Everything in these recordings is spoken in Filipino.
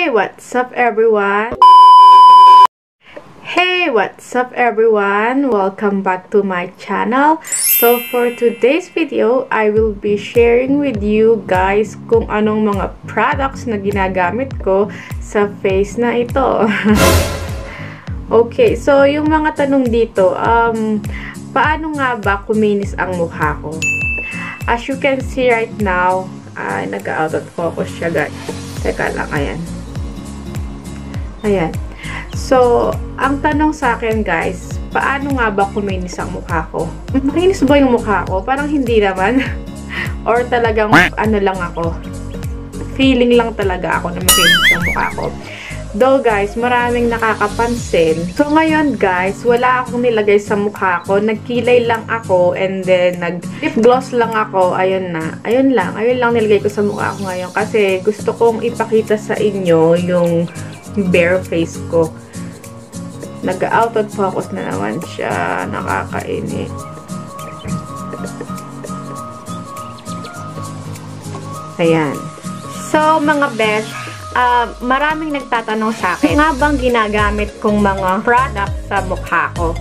Hey, what's up everyone? Hey, what's up everyone? Welcome back to my channel. So for today's video, I will be sharing with you guys kung anong mga products na ginagamit ko sa face na ito. Okay, so yung mga tanong dito, paano nga ba kuminis ang mukha ko? As you can see right now, nag-out of focus siya guys. Teka lang, ayan. Ayan. So, ang tanong sa akin guys, paano nga ba kuminis ang mukha ko? Makinis ba yung mukha ko? Parang hindi naman. Or talagang ano lang ako. Feeling lang talaga ako na makinis ang mukha ko. Though guys, maraming nakakapansin. So ngayon guys, wala akong nilagay sa mukha ko. Nagkilay lang ako and then nag-lip gloss lang ako. Ayun na. Ayun lang nilagay ko sa mukha ko ngayon. Kasi gusto kong ipakita sa inyo yung bare face ko. Nag-out of focus na naman siya. Nakakainit. Ayan. So mga besh, maraming nagtatanong sa akin, nga bang ginagamit kong mga product sa mukha ko?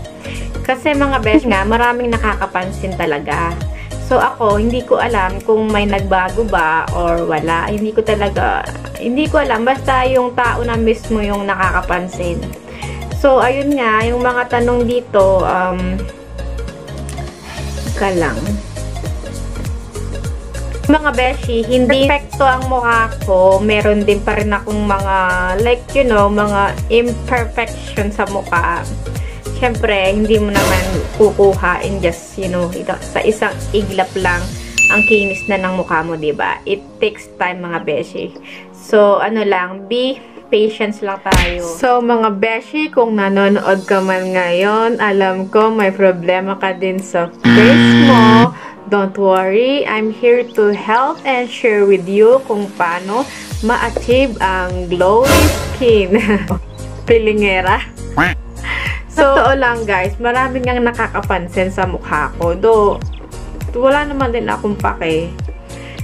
Kasi mga besh nga, maraming nakakapansin talaga. So ako, hindi ko alam kung may nagbago ba or wala. Hindi ko alam. Basta yung tao na mismo yung nakakapansin. So ayun nga, yung mga tanong dito, lang. Mga beshi, hindi perfecto ang mukha ko. Meron din pa rin akong mga, like, you know, mga imperfection sa mukha. Siyempre, hindi mo naman kukuha in just, you know, sa isang iglap lang ang kinis na ng mukha mo, diba? It takes time, mga beshi. So, ano lang, be patience lang tayo. So, mga beshi, kung nanonood ka man ngayon, alam ko may problema ka din sa face mo. Don't worry, I'm here to help and share with you kung paano ma-achieve ang glowing skin. Pilingera. So, totoo lang guys, maraming ang nakakapansin sa mukha ko. Though, wala naman din akong pake.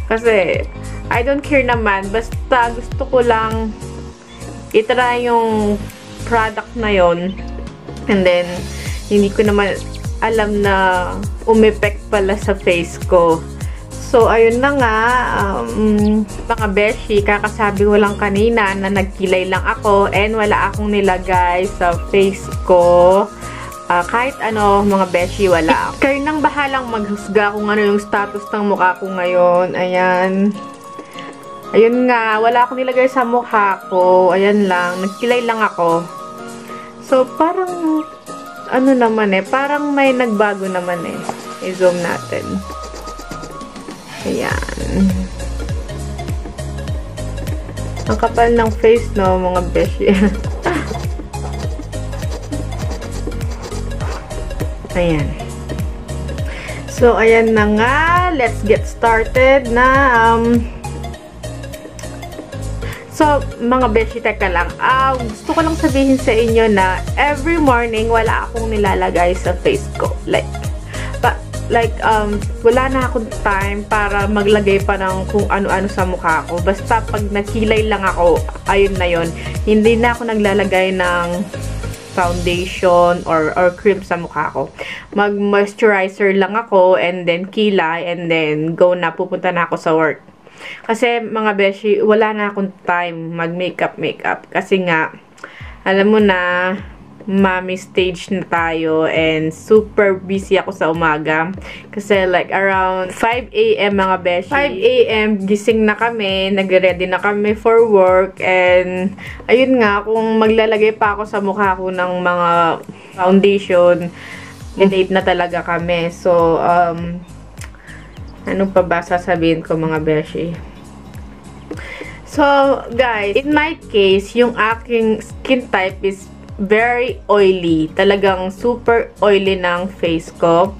Kasi, I don't care naman. Basta gusto ko lang itry yung product na yon. And then, hindi ko naman alam na umepek pala sa face ko. So, ayun na nga, mga beshi, kakasabi ko lang kanina na nagkilay lang ako and wala akong nilagay sa face ko. Kahit ano, mga beshi, wala. Kayo nang bahalang maghusga kung ano yung status ng mukha ko ngayon. Ayan. Ayun nga, wala akong nilagay sa mukha ko. Ayan lang, nagkilay lang ako. So, parang ano naman parang may nagbago naman I-zoom natin. Ayan. Ang kapal ng face, no, mga beshi. Ayan. So, ayan na nga. Let's get started na. So, mga beshi, teka lang. Gusto ko lang sabihin sa inyo na every morning, wala akong nilalagay sa face ko. Wala na akong time para maglagay pa ng kung ano-ano sa mukha ko. Basta pag nakilay lang ako, ayun na yun. Hindi na ako naglalagay ng foundation or cream sa mukha ko. Mag-moisturizer lang ako and then kilay and then go na, pupunta na ako sa work. Kasi mga beshi, wala na akong time mag-makeup. Kasi nga, alam mo na, mommy stage na tayo and super busy ako sa umaga. Kasi like around 5 AM mga beshi. 5 AM, gising na kami, nagre-ready na kami for work and ayun nga, kung maglalagay pa ako sa mukha ko ng mga foundation, late na talaga kami. So, ano pa ba sasabihin ko mga beshi? So, guys, in my case, yung aking skin type is very oily. Talagang super oily ng face ko.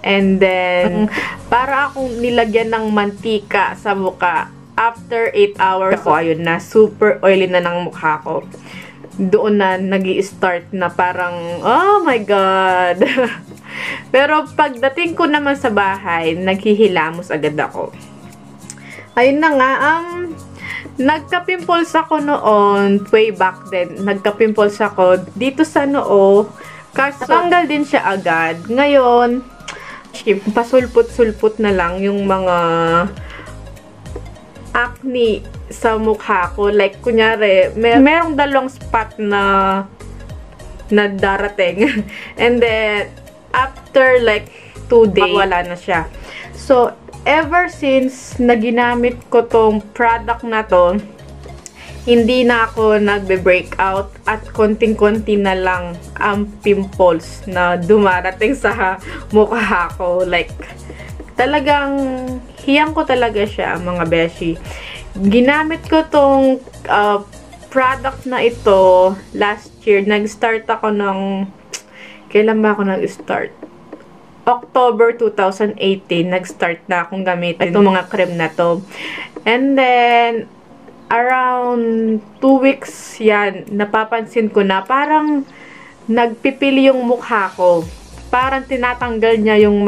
And then, para akong nilagyan ng mantika sa mukha. After 8 hours, so, ayun na, super oily na ng mukha ko. Doon na nag-i-start na parang, oh my God! Pero pagdating ko naman sa bahay, naghihilamos agad ako. Ayun na nga, Nagka-pimples ako noon, way back then. Nagka-pimples ako dito sa noo. Kaso, natanggal din siya agad. Ngayon, pasulput-sulput na lang yung mga acne sa mukha ko. Like, kunyari, merong dalawang spot na darating. And then, after like 2 days, wala na siya. So, ever since na ginamit ko tong product na to, hindi na ako nagbe-breakout at konting-konti na lang ang pimples na dumarating sa mukha ko. Like, talagang hiyang ko talaga siya, mga beshi. Ginamit ko tong product na ito last year. Nag-start ako ng... Kailan ba ako nag-start? October 2018, nag-start na akong gamitin itong mga cream na to. And then, around 2 weeks yan, napapansin ko na parang nagpipili yung mukha ko. Parang tinatanggal niya yung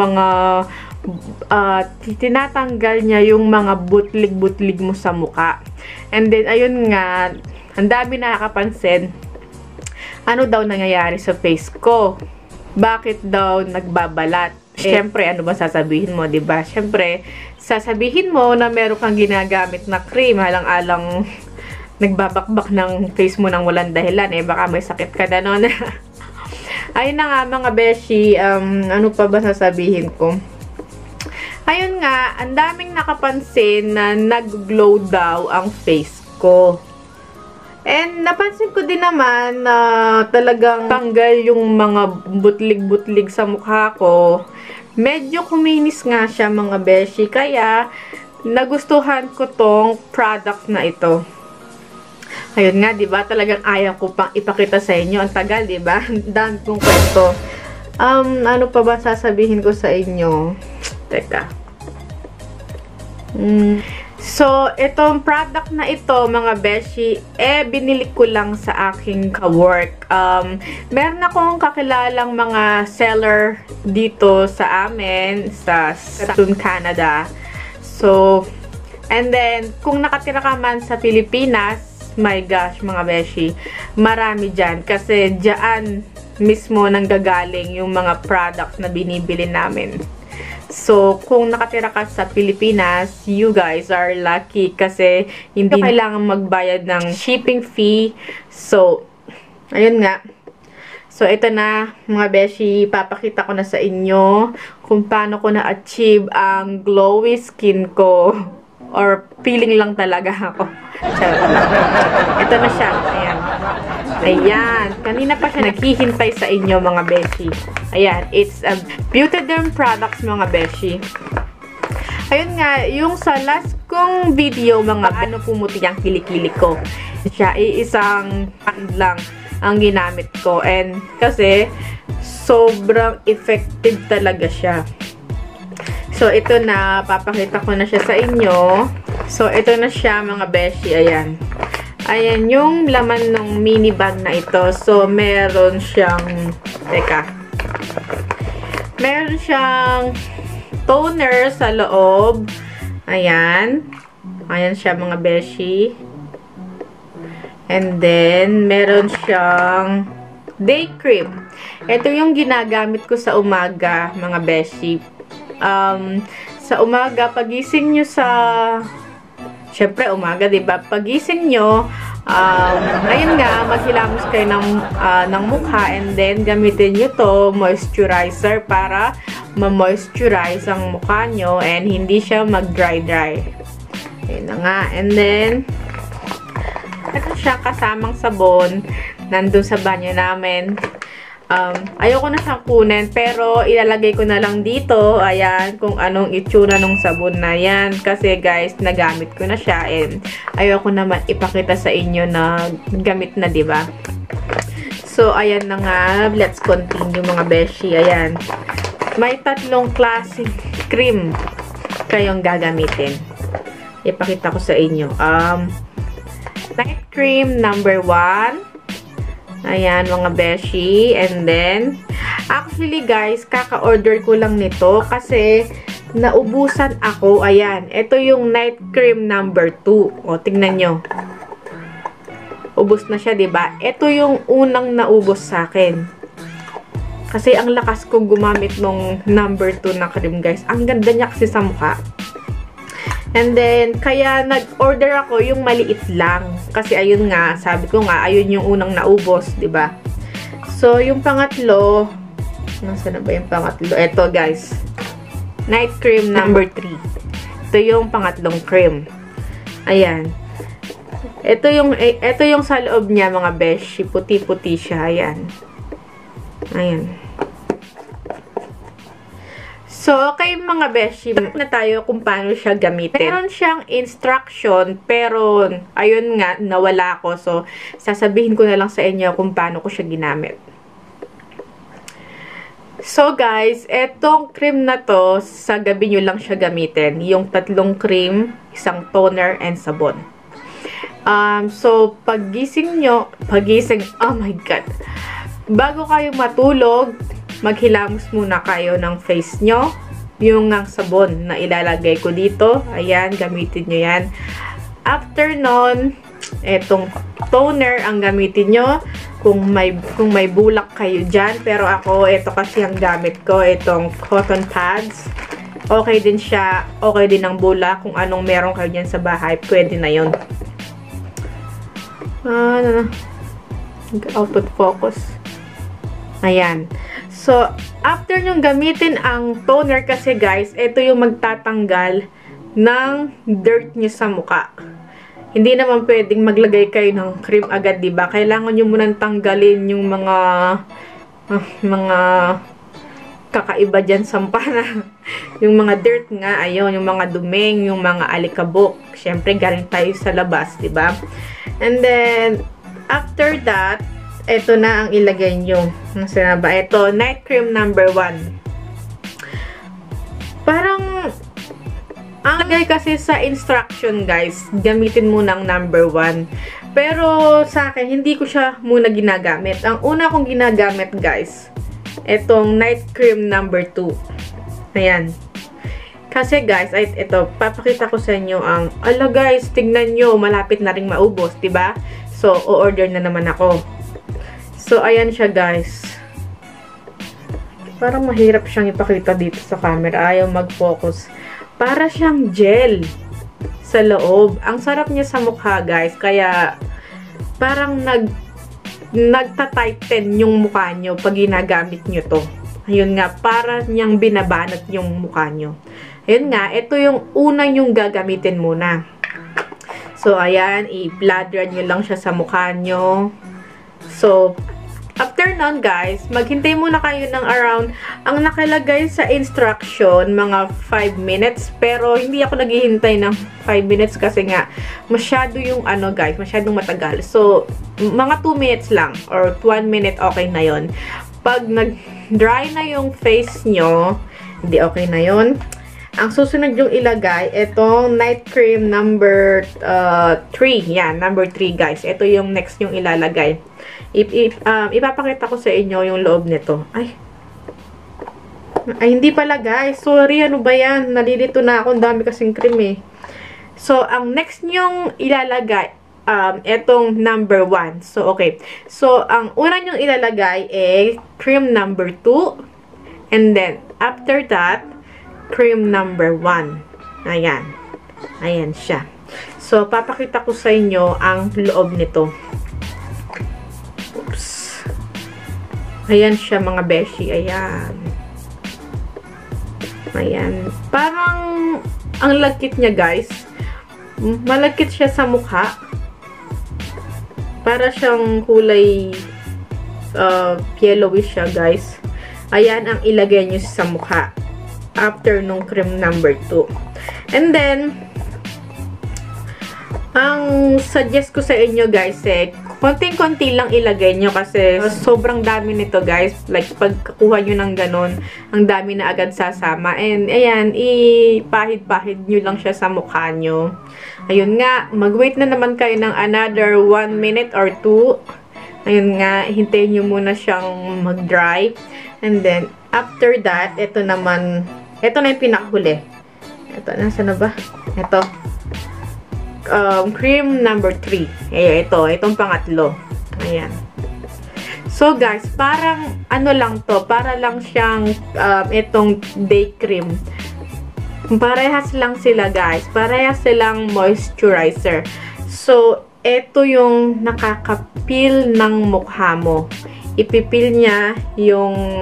mga butlig-butlig mo sa mukha. And then, ayun nga, ang dami nakakapansin. Ano daw nangyayari sa face ko? Bakit daw nagbabalat? Siyempre, ano ba sasabihin mo, diba? Siyempre, sasabihin mo na meron kang ginagamit na cream, halang-alang nagbabakbak ng face mo nang walang dahilan, eh, baka may sakit ka na nun. Ayun na nga, mga beshi, ano pa ba sasabihin ko? Ayun nga, ang daming nakapansin na nag-glow daw ang face ko. And napansin ko din naman na talagang tanggal yung mga butlig-butlig sa mukha ko. Medyo kuminis nga siya, mga beshi. Kaya, nagustuhan ko tong product na ito. Ayun nga, diba? Talagang ayaw ko pang ipakita sa inyo. Ang tagal, diba? Dami kong kwento. Ano pa ba sasabihin ko sa inyo? Teka. So, itong product na ito, mga beshi, binili ko lang sa aking ka-work. Meron akong kakilalang mga seller dito sa amin, sa Saskatoon, Canada. So, and then, kung nakatira ka man sa Pilipinas, my gosh, mga beshi, marami dyan. Kasi dyan mismo nanggagaling yung mga products na binibili namin. So, kung nakatira ka sa Pilipinas, you guys are lucky kasi hindi kailangan magbayad ng shipping fee. So, ayun nga. So, ito na, mga beshi, papakita ko na sa inyo kung paano ko na-achieve ang glowy skin ko. Or, feeling lang talaga ako. Ito na siya. Ayan. Ayan. Kanina pa siya naghihintay sa inyo, mga beshi. Ayan. It's a Beautyderm products, mga beshi. Ayun nga, yung sa last kong video, mga ano pumuti ang kilikili ko. Siya, isang hand lang ang ginamit ko. And kasi, sobrang effective talaga siya. So, ito na, papakita ko na siya sa inyo. So, ito na siya, mga beshi. Ayan. Ayan yung laman ng mini bag na ito. So, meron siyang, teka. Meron siyang toner sa loob. Ayan. Ayan siya, mga beshi. And then, meron siyang day cream. Ito yung ginagamit ko sa umaga, mga beshi. Sa umaga, pagising nyo sa... Siyempre, umaga, diba? Pagising nyo, ayun nga, maghilamos kayo ng mukha and then gamitin nyo to moisturizer para ma-moisturize ang mukha nyo and hindi siya mag-dry-dry. Ayun na nga. And then, ito siya kasamang sabon nandun sa banyo namin. Ayoko na siyang kunin, pero ilalagay ko na lang dito, ayan, kung anong itsura ng sabon na yan. Kasi guys, nagamit ko na siya, and ayoko naman ipakita sa inyo na gamit na, diba? So, ayan na nga, let's continue, mga beshi. Ayan, may 3 klaseng cream kayong gagamitin. Ipakita ko sa inyo. Night cream number 1. Ayan, mga beshi. And then, actually guys, kaka-order ko lang nito kasi naubusan ako. Ayan. Ito yung night cream number 2. O, tingnan nyo. Ubos na siya, diba? Ito yung unang naubos sa akin. Kasi ang lakas kong gumamit nung number 2 na cream, guys. Ang ganda niya kasi sa mukha. And then, kaya nag-order ako yung maliit lang. Kasi ayun nga, sabi ko nga, ayun yung unang naubos, diba? So, yung pangatlo, nasaan na ba yung pangatlo? Ito, guys. Night cream number 3. Ito yung pangatlong cream. Ayan. Ito yung sa loob niya, mga beshi. Puti-puti siya. Ayan. Ayan. So, okay mga beshi. Na tayo kung paano siya gamitin. Meron siyang instruction, pero ayun nga, nawala ko. So, sasabihin ko na lang sa inyo kung paano ko siya ginamit. So, guys, etong cream na to, sa gabi nyo lang siya gamitin. Yung 3 cream, isang toner, and sabon. So, pagising nyo, oh my God, bago kayo matulog, maghilamos muna kayo ng face nyo, yung ng sabon na ilalagay ko dito, ayan, gamitin nyo yan. After nun, etong toner ang gamitin nyo, kung may bulak kayo dyan, pero ako, ito kasi ang gamit ko, itong cotton pads, okay din siya, okay din ang bulak, kung anong meron kayo dyan sa bahay, pwede na yun. Out of focus. Ayan. So, after nyong gamitin ang toner kasi guys, ito yung magtatanggal ng dirt nyo sa mukha. Hindi naman pwedeng maglagay kayo ng cream agad, diba? Kailangan nyo munang tanggalin yung mga kakaiba dyan sa pana. Yung mga dirt nga, ayun, yung mga duming, yung mga alikabok. Siyempre, galing tayo sa labas, diba? And then, after that, ito na ang ilagay nyo. Nasaan na ba? Ito, night cream number 1. Parang, ang lagay kasi sa instruction, guys, gamitin mo ng number 1. Pero, sa akin, hindi ko siya muna ginagamit. Ang una kong ginagamit, guys, itong night cream number 2. Ayan. Kasi guys, ito, papakita ko sa inyo ang, ala guys, tignan nyo, malapit na ring maubos, diba? So, o-order na naman ako. So, ayan siya guys. Parang mahirap siyang ipakita dito sa camera. Ayaw mag-focus. Para siyang gel sa loob. Ang sarap niya sa mukha guys. Kaya, parang nagta-tighten yung mukha nyo pag ginagamit nyo to. Ayun nga, para niyang binabanat yung mukha nyo. Ayun nga, ito yung una yung gagamitin muna. So, ayan, i-bladder nyo lang siya sa mukha nyo. So, after nun, guys, maghintay muna kayo ng around, ang nakalagay sa instruction, mga 5 minutes. Pero, hindi ako naghihintay ng 5 minutes kasi nga, masyado yung guys, masyadong matagal. So, mga 2 minutes lang, or 1 minute, okay na yon. Pag nag-dry na yung face nyo, hindi okay na yon. Ang susunod yung ilagay, itong night cream number 3. Yan, number 3 guys. Ito yung next yung ilalagay. Ipapakita ko sa inyo yung loob nito. Ay, hindi pala guys. Sorry, ano ba yan? Nalilito na ako. Ang dami kasing cream eh. So, ang next yung ilalagay, etong number 1. So, okay. So, ang una yung ilalagay eh, cream number 2. And then, after that, cream number 1. Ayan. Ayan siya. So, papakita ko sa inyo ang loob nito. Oops. Ayan siya mga beshi. Ayan. Ayan. Parang, ang lagkit niya guys. Malagkit siya sa mukha. Para siyang kulay yellowish siya guys. Ayan ang ilagay nyo sa mukha. After nung cream number 2. And then, ang suggest ko sa inyo guys eh, konting-konti lang ilagay nyo kasi sobrang dami nito guys. Like, pagkakuha nyo ng ganun, ang dami na agad sasama. And, ayan, ipahid-pahid nyo lang siya sa mukha nyo. Ayun nga, mag-wait na naman kayo ng another 1 minute or 2. Ayun nga, hintayin nyo muna siyang mag-dry. And then, after that, ito naman, Ito na yung pinakahuli. Ito, nasa na ba? Ito. Cream number 3. Itong pangatlo. Ayan. So, guys, parang, ano lang to, para lang siyang, itong day cream. Parehas lang sila, guys. Parehas silang moisturizer. So, ito yung nakakapil ng mukha mo. Ipipil niya yung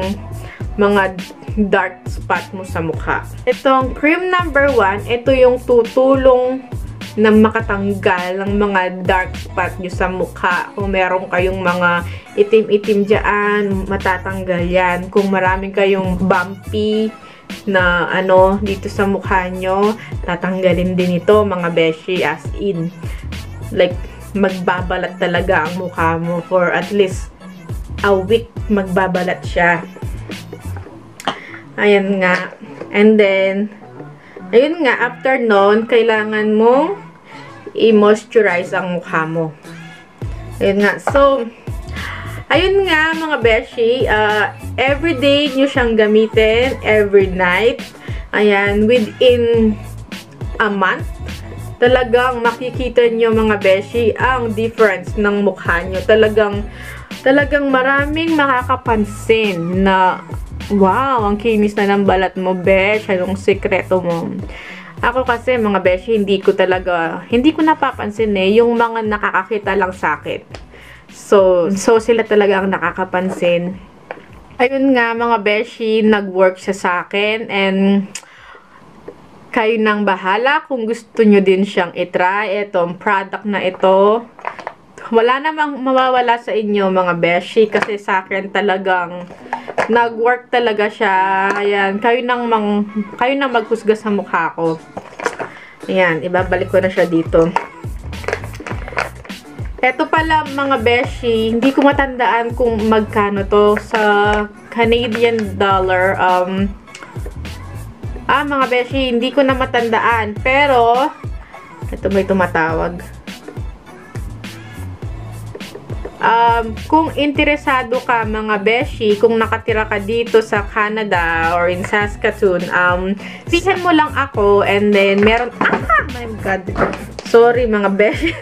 mga dark spot mo sa mukha. Itong cream number 1, ito yung tutulong na makatanggal ng mga dark spot nyo sa mukha. Kung meron kayong mga itim-itim dyan, matatanggal yan. Kung maraming kayong bumpy na ano dito sa mukha nyo, tatanggalin din ito, mga beshi, as in. Like, magbabalat talaga ang mukha mo for at least a week, magbabalat siya. Ayan nga. And then, ayun nga, after nun, kailangan mong i-moisturize ang mukha mo. Ayun nga. So, ayun nga, mga beshi, everyday nyo siyang gamitin, every night. Ayan, within a month, talagang makikita nyo, mga beshi, ang difference ng mukha nyo. Talagang maraming makakapansin na, wow, ang kinis na ng balat mo, besh. Anong sekreto mo? Ako kasi, mga beshi, hindi ko napapansin yung mga nakakakita lang sa akin. So sila talaga ang nakakapansin. Ayun nga, mga beshi, nag-work siya sa akin, and kayo nang bahala kung gusto nyo din siyang itry. Itong product na ito, wala namang mawawala sa inyo, mga beshi, kasi sa akin talagang nag-work talaga siya. Ayan, kayo nang maghusga sa mukha ko. Ayan, ibabalik ko na siya dito. Ito pala, mga beshi, hindi ko matandaan kung magkano to sa Canadian dollar. Mga beshi, hindi ko na matandaan. Pero, ito may tumatawag. Kung interesado ka, mga beshi, kung nakatira ka dito sa Canada or in Saskatoon, pisan mo lang ako, and then meron, my God, sorry, mga beshi.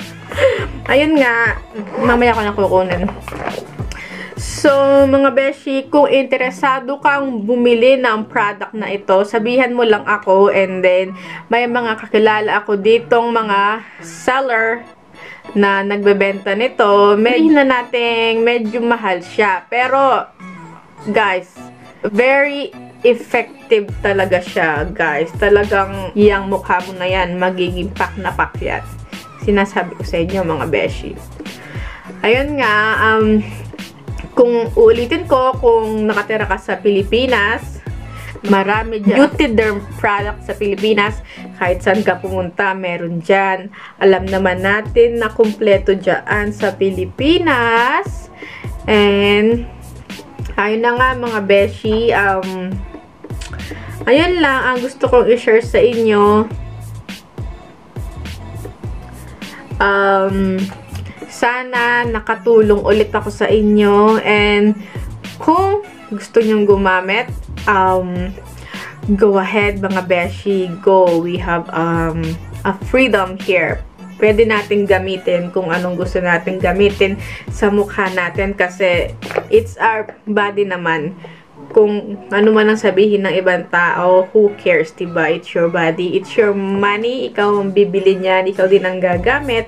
Ayun nga, mamaya ko na kukunin. So, mga beshi, kung interesado kang bumili ng product na ito, sabihan mo lang ako, and then may mga kakilala ako ditong mga seller na nagbebenta nito. Medyo mahal siya. Pero, guys, very effective talaga siya, guys. Talagang yung mukha mo na yan, magiging pak na pak yan. Sinasabi ko sa inyo, mga beshi. Ayun nga, kung uulitin ko, kung nakatira ka sa Pilipinas, marami dyan beauty derm product sa Pilipinas. Kahit saan ka pumunta, meron dyan. Alam naman natin na kumpleto dyan sa Pilipinas. And, ayun na nga, mga beshi. Ayun lang ang gusto kong i-share sa inyo. Sana nakatulong ulit ako sa inyo. And, kung gusto nyong gumamit, go ahead, mga beshi, go. We have a freedom here. Pwede natin gamitin kung anong gusto natin gamitin sa mukha natin, kasi it's our body naman. Kung ano man ang sabihin ng ibang tao, who cares, diba? It's your body, it's your money, ikaw ang bibili niyan, ikaw din ang gagamit.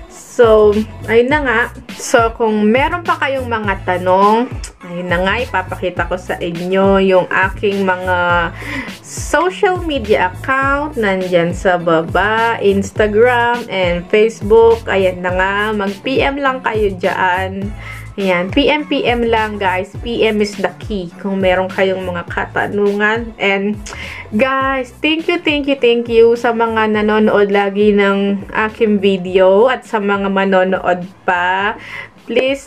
So, ayun na nga. So, kung meron pa kayong mga tanong, ayun na nga, ipapakita ko sa inyo yung aking mga social media account. Nandyan sa baba, Instagram and Facebook. Ayan na nga, mag-PM lang kayo dyan. Ayan, PM lang, guys. PM is the key kung meron kayong mga katanungan. And, guys, thank you sa mga nanonood lagi ng aking video at sa mga manonood pa. Please,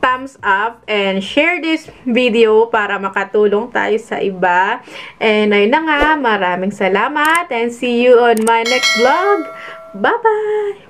thumbs up and share this video para makatulong tayo sa iba. And, ayun na nga, maraming salamat and see you on my next vlog. Bye-bye!